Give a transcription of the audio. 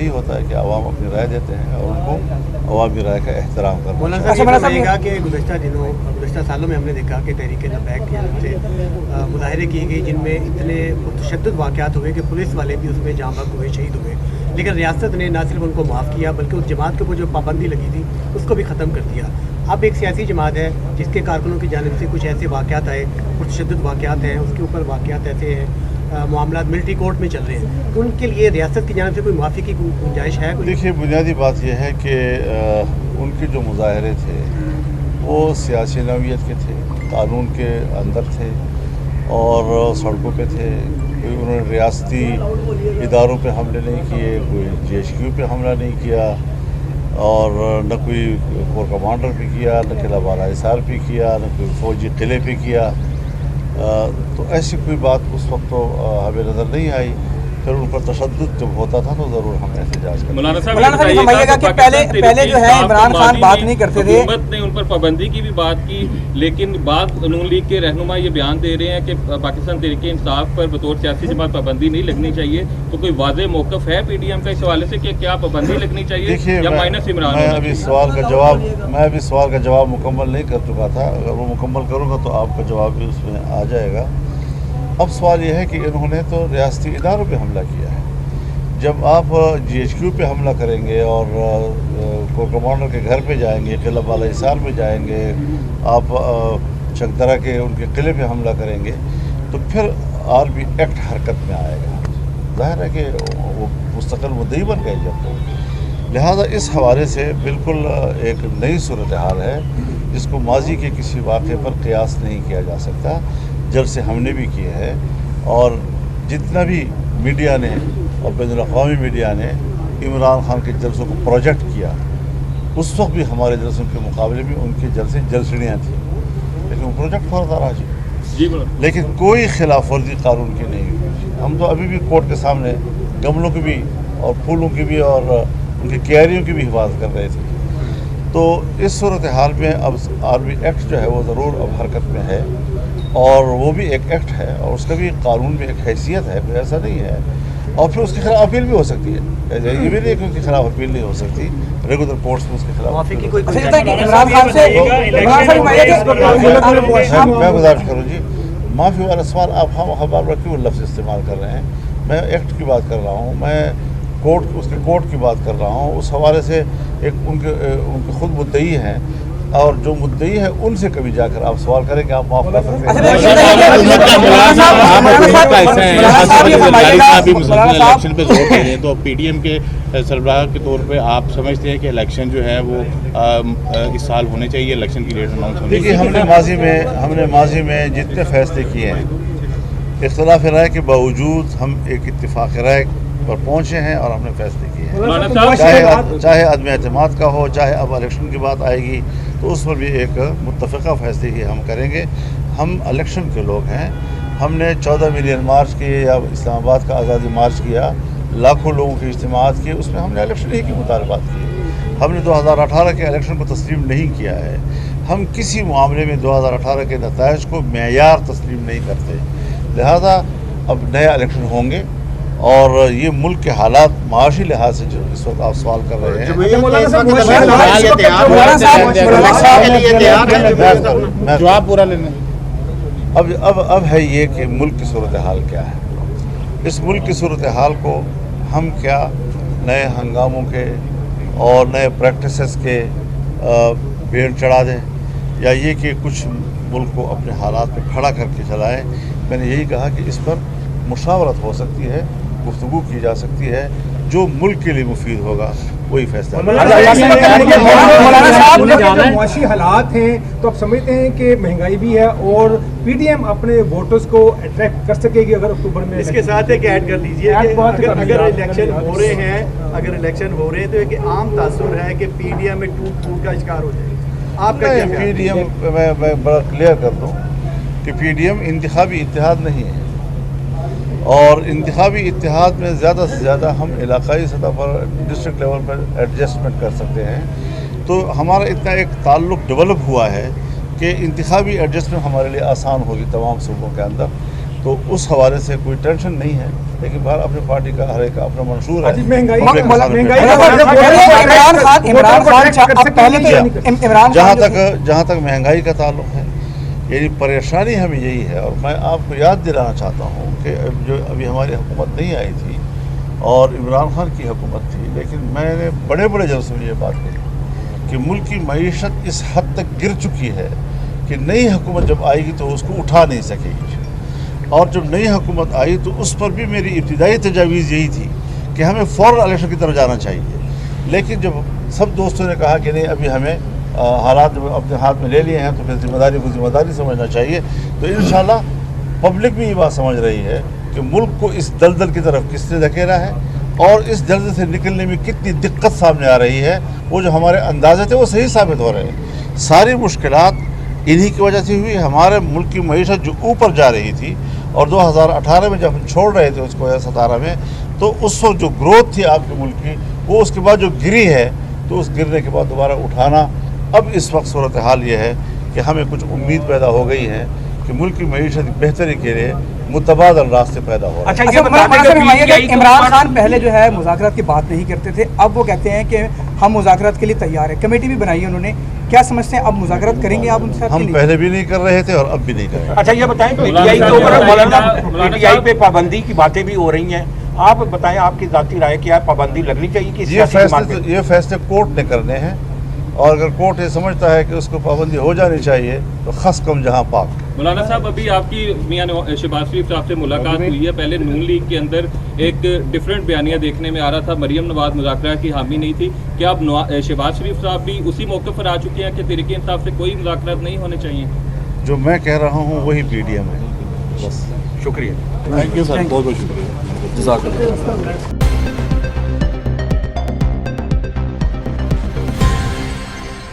यही होता है कि आवाम अपनी राय देते हैं और उनको अवामी राय का एहतराम करना मौलाना साहब ये कहा कि गुज़श्ता सालों में हमने देखा कि तहरीक लब्बैक की तरफ से मुजाहरे किए गए जिनमें इतने मुतशद्दिद वाक़यात हुए कि पुलिस वाले भी उसमें जाँ बहक हुए, शहीद हुए, लेकिन रियासत ने न सिर्फ उनको माफ़ किया बल्कि उस जमात के ऊपर जो पाबंदी लगी थी उसको भी ख़त्म कर दिया। अब एक सियासी जमात है जिसके कारकुनों की जानिब से कुछ ऐसे वाक़यात आए, मुतशद्दिद वाक़यात हैं, उसके ऊपर वाक़यात ऐसे हैं, मामला मिलिट्री कोर्ट में चल रहे हैं, तो उनके लिए रियासत की जानिब से कोई माफ़ी की गुंजाइश है? देखिए, बुनियादी बात यह है कि उनके जो मुजाहरे थे वो सियासी नौइयत के थे, कानून के अंदर थे और सड़कों पे थे। कोई उन्होंने रियासती इदारों पे हमले नहीं किए, कोई GHQ पे हमला नहीं किया और न कोई कोर कमांडर पे किया, न किला बाला हिसार पे किया, न कोई फौजी किले पे किया। तो ऐसी कोई बात उस वक्त तो हमें नज़र नहीं आई। फिर उन पर तशद्दुद जब होता था तो ज़रूर हम एहतजाज करते। मौलाना साहब बताइएगा कि पहले जो है इमरान खान बात नहीं करते थे, हुकूमत ने उन पर पाबंदी की भी बात की, लेकिन बाद नून लीग के रहनुमा ये बयान दे रहे हैं कि पाकिस्तान तहरीक इंसाफ पर बतौर सियासी जमात पाबंदी नहीं लगनी चाहिए। तो कोई वाज़ेह मौक़िफ़ है PDM का इस हवाले से कि क्या पाबंदी लगनी चाहिए या माइनस इमरान? मैं अभी सवाल का जवाब मुकम्मल नहीं कर चुका था। अगर वो मुकम्मल करूँगा तो आपका जवाब भी उसमें आ जाएगा। अब सवाल यह है कि इन्होंने तो रियासती इदारों पे हमला किया है। जब आप GHQ पे हमला करेंगे और कोर कमांडर के घर पे जाएंगे, किला बाला हिसार में जाएंगे, आप चकदरा के उनके किले पे हमला करेंगे तो फिर आर्मी एक्ट हरकत में आएगा। ज़ाहिर है कि वो मुस्तकिल मुद्दई बन गए जब तो। लिहाजा इस हवाले से बिल्कुल एक नई सूरत हाल है जिसको माजी के किसी वाक़े पर क़ियास नहीं किया जा सकता। जलसे हमने भी किए हैं और जितना भी मीडिया ने और बैनुल-अक़वामी मीडिया ने इमरान खान के जलसों को प्रोजेक्ट किया, उस वक्त भी हमारे जलसों के मुकाबले में उनके जलसे जलसड़ियाँ थी, लेकिन वो प्रोजेक्ट फौरन रहा जी। लेकिन कोई खिलाफ वर्जी कानून की नहीं हुई। हम तो अभी भी कोर्ट के सामने गमलों की भी और फूलों की भी और उनकी क्यारियों की भी हिफाजत कर रहे थे। तो इस सूरत हाल में अब आर्मी एक्ट जो है वो ज़रूर अब हरकत में है और वो भी एक एक्ट है और उसका भी कानून में एक हैसियत है, कोई ऐसा नहीं है। और फिर उसके खिलाफ अपील भी हो सकती है, ये भी नहीं कि उसके खिलाफ अपील नहीं हो सकती। रेगुलर कोर्ट्स में उसके खिलाफ माफ़ी की कोई मैं गुजारिश करूँ जी, माफ़ी वाला सवाल आप हम बार क्यों लफ्ज़ इस्तेमाल कर रहे हैं? मैं एक्ट की बात कर रहा हूँ, मैं कोर्ट की बात कर रहा हूँ। उस हवाले से एक उनके खुद मुद्दई हैं और जो मुद्दई है उनसे कभी जाकर आप सवाल करें कि आप माफ़ कर सकते हैं। इलेक्शन पे जोर दे रहे हैं, तो PDM के सरबराह के तौर पे आप समझते हैं कि इलेक्शन जो है वो इस साल होने चाहिए, इलेक्शन की डेट अनाउंस होनी चाहिए? देखिए, हमने माजी में जितने फैसले किए हैं, इख्तिलाफ राय के बावजूद हम एक इत्तिफाक राय पर पहुँचे हैं और हमने फैसले किए हैं। चाहे अदम एतमाद का हो, चाहे अब इलेक्शन की बात आएगी तो उस पर भी एक मुत्तफ़िक़ा फैसले ही हम करेंगे। हम इलेक्शन के लोग हैं। हमने 14 मिलियन मार्च किए या इस्लामाबाद का आज़ादी मार्च किया, लाखों लोगों के इज्तिमात किए, उसमें हमने इलेक्शन ही की मुतालबात किए। हमने 2018 के इलेक्शन को तस्लीम नहीं किया है। हम किसी मामले में 2018 के नताइज को मेयार तस्लीम नहीं करते। लिहाजा अब नया इलेक्शन होंगे और ये मुल्क के हालात माशी लिहाज से जो इस वक्त आप सवाल कर रहे हैं, जवाब पूरा लेने। अब है ये कि मुल्क की सूरत हाल क्या है। इस मुल्क की सूरत हाल को हम क्या नए हंगामों के और नए प्रैक्टिसेस के पेड़ चढ़ा दें या ये कि कुछ मुल्क को अपने हालात पे खड़ा करके चलाएं। मैंने यही कहा कि इस पर मुशावरत हो सकती है, गुफ्तगू की जा सकती है, जो मुल्क के लिए मुफीद होगा वही फैसला। मुआशी हालात हैं तो आप समझते हैं कि महंगाई भी है और PDM अपने वोटर्स को अट्रैक्ट कर सकेगी अगर अक्टूबर में? इसके साथ एक ऐड कर लीजिए कि अगर इलेक्शन हो रहे हैं तो एक आम तासुर है कि PDM में टूट का शिकार हो जाए। आपका क्या PDM मैं बड़ा क्लियर कर दूँ कि PDM इंतखाबी इत्तेहाद नहीं है और इंतखाबी इत्तेहाद में ज़्यादा से ज़्यादा हम इलाकाई सतह पर डिस्ट्रिक्ट लेवल पर एडजस्टमेंट कर सकते हैं। तो हमारा इतना एक ताल्लुक़ डेवलप हुआ है कि इंतखाबी एडजस्टमेंट हमारे लिए आसान होगी तमाम सूबों के अंदर। तो उस हवाले से कोई टेंशन नहीं है, लेकिन बाहर अपनी पार्टी का हर एक का अपना मंशूर है। महंगाई public के सामने महंगाई जहाँ तक महंगाई का ताल्लुक है, यही परेशानी हमें यही है। और मैं आपको याद दिलाना चाहता हूँ कि जो अभी हमारी हुकूमत नहीं आई थी और इमरान खान की हुकूमत थी, लेकिन मैंने बड़े बड़े जलसों में ये बात कही कि मुल्क की मईशत इस हद तक गिर चुकी है कि नई हुकूमत जब आएगी तो उसको उठा नहीं सकेगी। और जब नई हुकूमत आई तो उस पर भी मेरी इब्तिदाई तजावीज़ यही थी कि हमें फ़ौरन इलेक्शन की तरफ जाना चाहिए। लेकिन जब सब दोस्तों ने कहा कि नहीं, अभी हमें हालात जब अपने हाथ में ले लिए हैं तो फिर ज़िम्मेदारी को ज़िम्मेदारी समझना चाहिए, तो इंशाल्लाह पब्लिक भी ये बात समझ रही है कि मुल्क को इस दलदल की तरफ किसने धकेला है और इस दलदल से निकलने में कितनी दिक्कत सामने आ रही है। वो जो हमारे अंदाजे थे वो सही साबित हो रहे हैं। सारी मुश्किलात इन्हीं की वजह से हुई। हमारे मुल्क की मईशत जो ऊपर जा रही थी और 2018 में जब हम छोड़ रहे थे उसको 2017 में, तो उस वक्त जो ग्रोथ थी आपके मुल्क की, वो उसके बाद जो गिरी है, तो उस गिरने के बाद दोबारा उठाना, अब इस वक्त सूरत हाल ये है कि हमें कुछ उम्मीद पैदा हो गई है कि मुल्क की मईशत बेहतरी के लिए मुतबादल रास्ते पैदा हो रहे हैं। अच्छा, ये बताइए कि इमरान खान पहले जो है मुज़ाकरात की बात नहीं करते थे, अब वो कहते हैं कि हम मुज़ाकरात के लिए तैयार हैं, कमेटी भी बनाई है उन्होंने, क्या समझते हैं अब मुज़ाकरात करेंगे आप उनके साथ? हम पहले भी नहीं कर रहे थे और अब भी नहीं कर रहे। अच्छा, ये बताएं पीटीआई के ऊपर पीटीआई पे पाबंदी की बातें भी हो रही हैं, आप बताएं आपकी ज़ाती राय क्या है, पाबंदी लगनी चाहिए कि ये फैसले कोर्ट ने करने हैं, और अगर कोर्ट ये समझता है कि उसको पाबंदी हो जानी चाहिए तो खस कम जहाँ पाक। मौलाना साहब, अभी आपकी मियां शहबाज शरीफ साहब से मुलाकात हुई है। पहले नून लीग के अंदर एक डिफरेंट बयानिया देखने में आ रहा था, मरियम नवाज मुज़ाकरा की हामी नहीं थी। क्या अब शहबाज शरीफ साहब भी उसी मौके पर आ चुके हैं कि तहरीक इंसाफ से कोई मुज़ाकरात नहीं होने चाहिए? जो मैं कह रहा हूँ वही PDM है। बस शुक्रिया। थैंक यू सर, बहुत बहुत शुक्रिया। जज़ाकल्लाह।